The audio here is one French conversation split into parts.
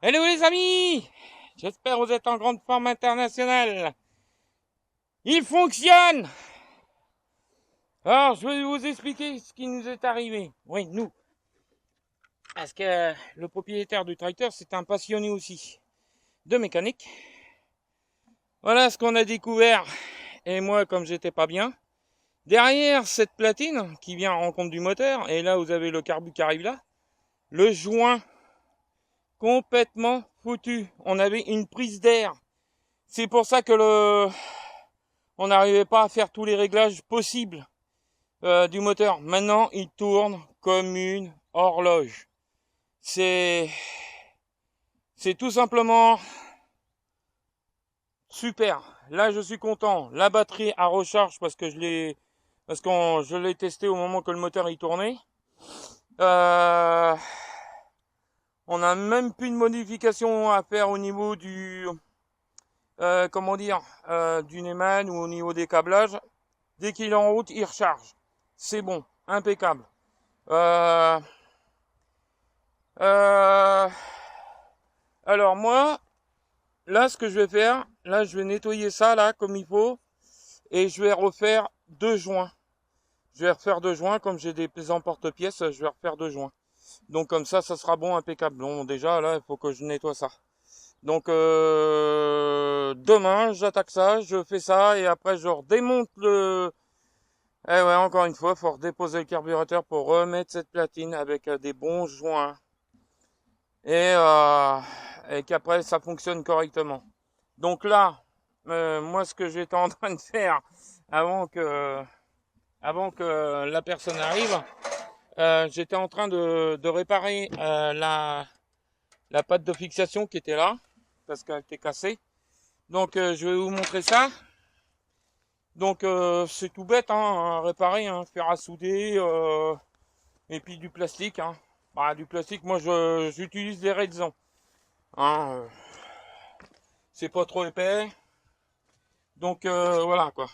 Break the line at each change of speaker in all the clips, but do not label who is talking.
Hello les amis, j'espère que vous êtes en grande forme internationale. Il fonctionne. Alors je vais vous expliquer ce qui nous est arrivé. Oui, nous. Parce que le propriétaire du tracteur, c'est un passionné aussi de mécanique. Voilà ce qu'on a découvert. Et moi, comme j'étais pas bien, derrière cette platine qui vient en compte du moteur, et là vous avez le carbu qui arrive là, le joint complètement foutu. On avait une prise d'air. C'est pour ça que on n'arrivait pas à faire tous les réglages possibles du moteur. Maintenant, il tourne comme une horloge. C'est tout simplement super. Là, je suis content. La batterie à recharge parce que je l'ai testé au moment que le moteur y tournait. On n'a même plus de modification à faire au niveau du du Neumann ou au niveau des câblages. Dès qu'il est en route, il recharge. C'est bon, impeccable. Alors moi, là, ce que je vais faire, là, je vais nettoyer ça, là, comme il faut, et je vais refaire deux joints. Je vais refaire deux joints, comme j'ai des emporte-pièces, je vais refaire deux joints. Donc comme ça sera bon, impeccable. Bon, déjà, là, il faut que je nettoie ça. Donc demain, j'attaque ça, je fais ça, et après, je redémonte le... Eh ouais, encore une fois, il faut redéposer le carburateur pour remettre cette platine avec des bons joints. Et qu'après, ça fonctionne correctement. Donc là, moi, ce que j'étais en train de faire avant que la personne arrive, j'étais en train de réparer la patte de fixation qui était là, parce qu'elle était cassée. Donc, je vais vous montrer ça. Donc, c'est tout bête, hein, à réparer, hein, faire à souder, et puis du plastique. Hein. Bah, du plastique, moi, j'utilise des Redzon. Hein, c'est pas trop épais. Donc, voilà, quoi.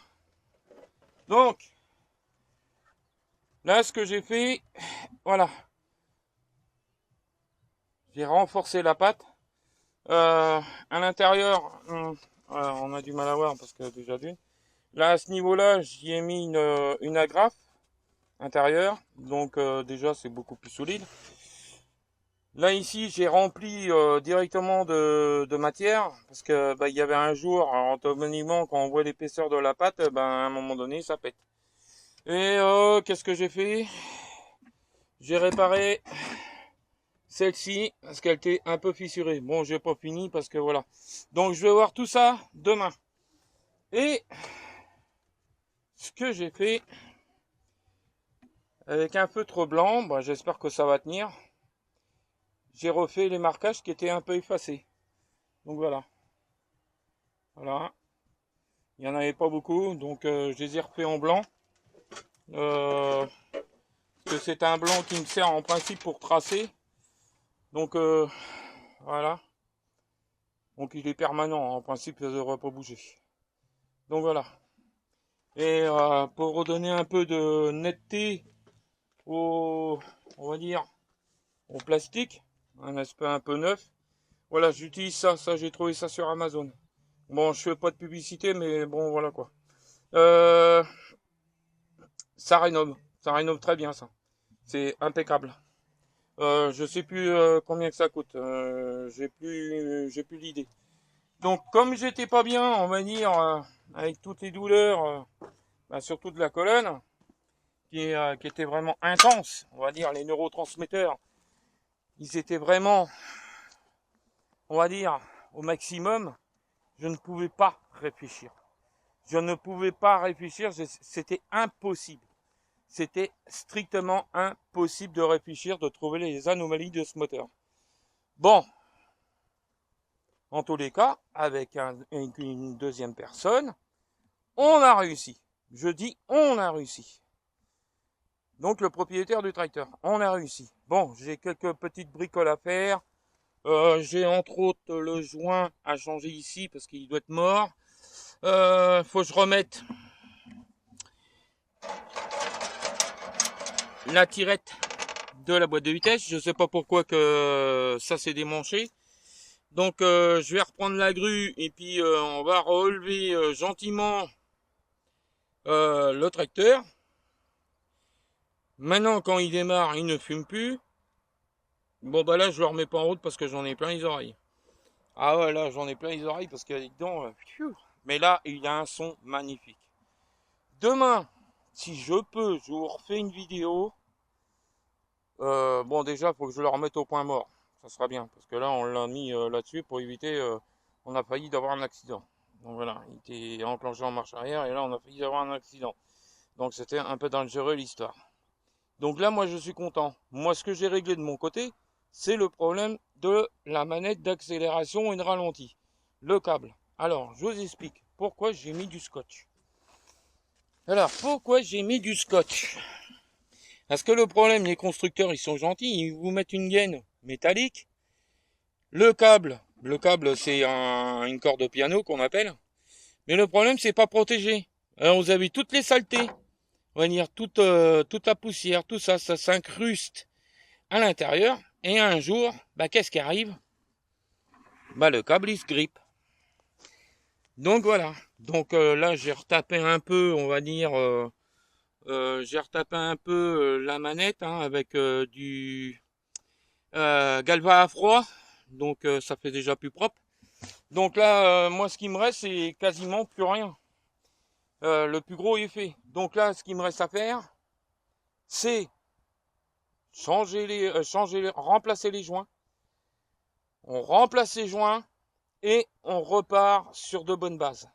Donc, là, ce que j'ai fait, voilà. J'ai renforcé la pâte. À l'intérieur, on a du mal à voir parce que déjà d'une. Là, à ce niveau-là, j'y ai mis une agrafe intérieure. Donc, déjà, c'est beaucoup plus solide. Là, ici, j'ai rempli directement de matière. Parce que il y avait un jour, automatiquement, quand on voit l'épaisseur de la pâte, à un moment donné, ça pète. Et qu'est-ce que j'ai fait? J'ai réparé celle-ci parce qu'elle était un peu fissurée. Bon, j'ai pas fini parce que voilà. Donc je vais voir tout ça demain. Et ce que j'ai fait avec un feutre blanc, j'espère que ça va tenir. J'ai refait les marquages qui étaient un peu effacés. Donc voilà. Voilà. Il n'y en avait pas beaucoup, donc je les ai refaits en blanc. Que c'est un blanc qui me sert en principe pour tracer. Donc voilà. Donc il est permanent, en principe ça ne devrait pas bouger. Donc voilà. Et pour redonner un peu de netteté on va dire, au plastique, un aspect un peu neuf. Voilà, j'utilise ça j'ai trouvé ça sur Amazon. Bon, je fais pas de publicité, mais bon, voilà quoi. Ça rénove très bien ça. C'est impeccable. Je sais plus combien que ça coûte. J'ai plus l'idée. Donc, comme j'étais pas bien, on va dire, avec toutes les douleurs, surtout de la colonne, qui était vraiment intense, on va dire, les neurotransmetteurs, ils étaient vraiment, on va dire, au maximum, je ne pouvais pas réfléchir. Je ne pouvais pas réfléchir, c'était impossible. C'était strictement impossible de réfléchir, de trouver les anomalies de ce moteur. Bon, en tous les cas, avec une deuxième personne, on a réussi. Je dis on a réussi. Donc le propriétaire du tracteur, on a réussi. Bon, j'ai quelques petites bricoles à faire. J'ai entre autres le joint à changer ici parce qu'il doit être mort. Faut que je remette la tirette de la boîte de vitesse. Je sais pas pourquoi que ça s'est démanché. Donc je vais reprendre la grue et puis on va relever gentiment le tracteur. Maintenant quand il démarre, il ne fume plus. Bon bah là je le remets pas en route parce que j'en ai plein les oreilles. Ah ouais là j'en ai plein les oreilles parce que dedans, mais là il a un son magnifique. Demain, si je peux, je vous refais une vidéo. Bon déjà faut que je le remette au point mort. Ça sera bien parce que là on l'a mis là-dessus pour éviter. On a failli d'avoir un accident. Donc voilà, il était enclenché en marche arrière et là on a failli avoir un accident. Donc c'était un peu dangereux l'histoire. Donc là moi je suis content. Moi ce que j'ai réglé de mon côté, c'est le problème de la manette d'accélération et de ralenti. Le câble. Alors je vous explique pourquoi j'ai mis du scotch. Alors pourquoi j'ai mis du scotch? Parce que le problème, les constructeurs, ils sont gentils, ils vous mettent une gaine métallique. Le câble c'est une corde au piano qu'on appelle. Mais le problème, c'est pas protégé. Alors vous avez toutes les saletés. On va dire toute la poussière, tout ça, ça s'incruste à l'intérieur. Et un jour, bah qu'est-ce qui arrive? Bah le câble, il se grippe. Donc voilà. Donc là, j'ai retapé un peu, on va dire... j'ai retapé un peu la manette avec du galva à froid, donc ça fait déjà plus propre. Donc là, moi ce qui me reste c'est quasiment plus rien. Le plus gros est fait. Donc là, ce qui me reste à faire, c'est remplacer les joints. On remplace les joints et on repart sur de bonnes bases.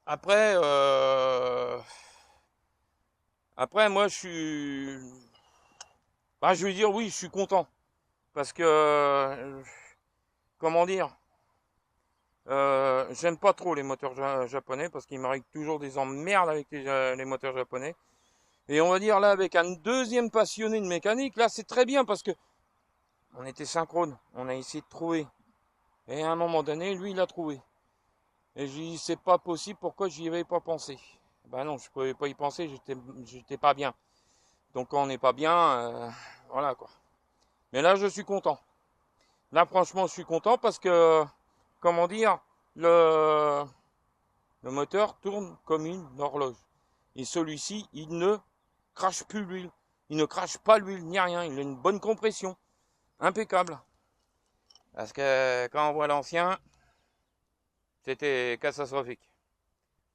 Après, moi, je veux dire, oui, je suis content. Parce que, comment dire, j'aime pas trop les moteurs japonais parce qu'ils me règlent toujours des emmerdes avec les moteurs japonais. Et on va dire là, avec un deuxième passionné de mécanique, là, c'est très bien parce que on était synchrone. On a essayé de trouver. Et à un moment donné, lui, il a trouvé. Et j'ai dit, c'est pas possible, pourquoi j'y avais pas pensé? Ben non, je pouvais pas y penser, j'étais pas bien. Donc quand on n'est pas bien, voilà quoi. Mais là, je suis content. Là, franchement, je suis content parce que, comment dire, le moteur tourne comme une horloge. Et celui-ci, il ne crache plus l'huile. Il ne crache pas l'huile ni rien. Il a une bonne compression. Impeccable. Parce que quand on voit l'ancien, c'était catastrophique.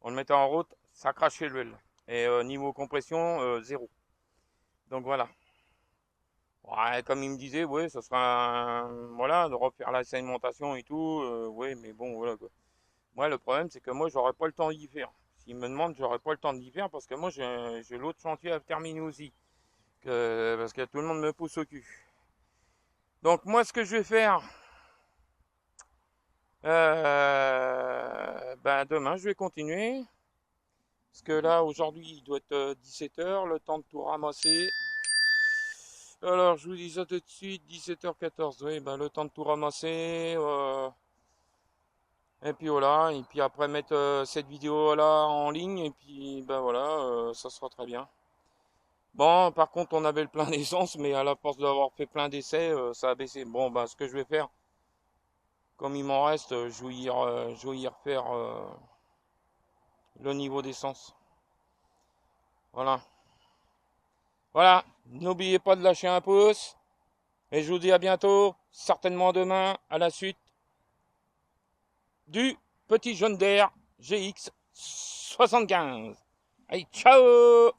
On le mettait en route, ça crachait l'huile. Et niveau compression, zéro. Donc voilà. Ouais, comme il me disait, ouais, ça sera voilà, de refaire la segmentation et tout, ouais, mais bon, voilà quoi. Moi, le problème, c'est que moi, j'aurais pas le temps d'y faire. S'il me demande, j'aurais pas le temps d'y faire parce que moi, j'ai l'autre chantier à terminer aussi. Parce que tout le monde me pousse au cul. Donc moi, ce que je vais faire, ben demain, je vais continuer. Parce que là, aujourd'hui, il doit être 17h, le temps de tout ramasser. Alors, je vous dis ça tout de suite, 17h14, oui, ben le temps de tout ramasser. Et puis voilà, et puis après mettre cette vidéo là en ligne, et puis ben voilà, ça sera très bien. Bon, par contre, on avait le plein d'essence, mais à la force d'avoir fait plein d'essais, ça a baissé. Bon, ben ce que je vais faire, comme il m'en reste, je vais y refaire le niveau d'essence. Voilà. Voilà, n'oubliez pas de lâcher un pouce, et je vous dis à bientôt, certainement demain, à la suite du petit John Deere GX 75. Allez, ciao!